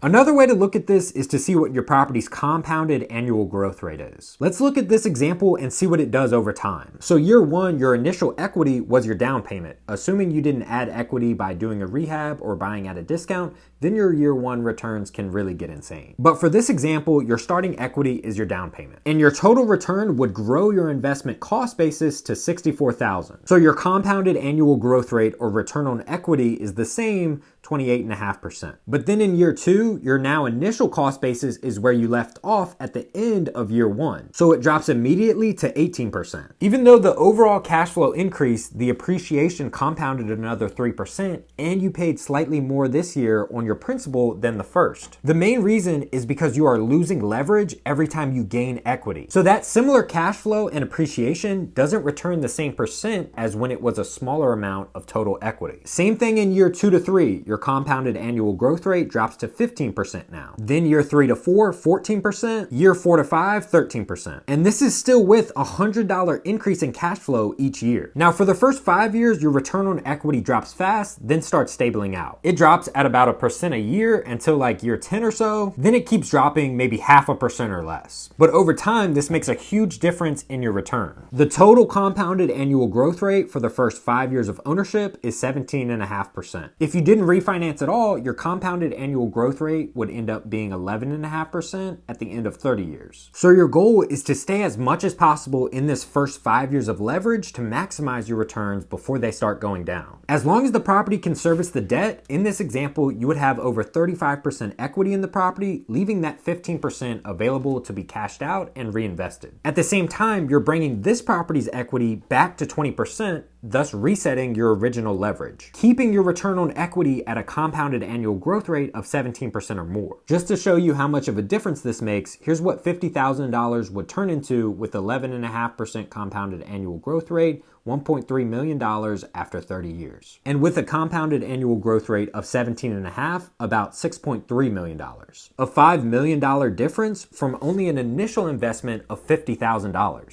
Another way to look at this is to see what your property's compounded annual growth rate is. Let's look at this example and see what it does over time. So year one, your initial equity was your down payment. Assuming you didn't add equity by doing a rehab or buying at a discount, then your year one returns can really get insane. But for this example, your starting equity is your down payment. And your total return would grow your investment cost basis to $64,000. So your compounded annual growth rate or return on equity is the same, 28.5%. But then in year two, your now initial cost basis is where you left off at the end of year one. So it drops immediately to 18%. Even though the overall cash flow increased, the appreciation compounded another 3%, and you paid slightly more this year on your principal than the first. The main reason is because you are losing leverage every time you gain equity. So that similar cash flow and appreciation doesn't return the same percent as when it was a smaller amount of total equity. Same thing in year 2 to 3, your compounded annual growth rate drops to 15% now. Then year 3 to 4, 14%, year 4 to 5, 13%. And this is still with a $100 increase in cash flow each year. Now for the first 5 years, your return on equity drops fast, then starts stabling out. It drops at about 1% a year until like year 10 or so, then it keeps dropping maybe 0.5% or less. But over time, this makes a huge difference in your return. The total compounded annual growth rate for the first 5 years of ownership is 17.5%. If you didn't refinance at all, your compounded annual growth rate would end up being 11.5% at the end of 30 years. So your goal is to stay as much as possible in this first 5 years of leverage to maximize your returns before they start going down. As long as the property can service the debt, in this example, you would have over 35% equity in the property, leaving that 15% available to be cashed out and reinvested. At the same time, you're bringing this property's equity back to 20%, thus resetting your original leverage, keeping your return on equity at a compounded annual growth rate of 17% or more. Just to show you how much of a difference this makes, here's what $50,000 would turn into with 11.5% compounded annual growth rate, $1.3 million after 30 years. And with a compounded annual growth rate of 17.5, about $6.3 million. A $5 million difference from only an initial investment of $50,000.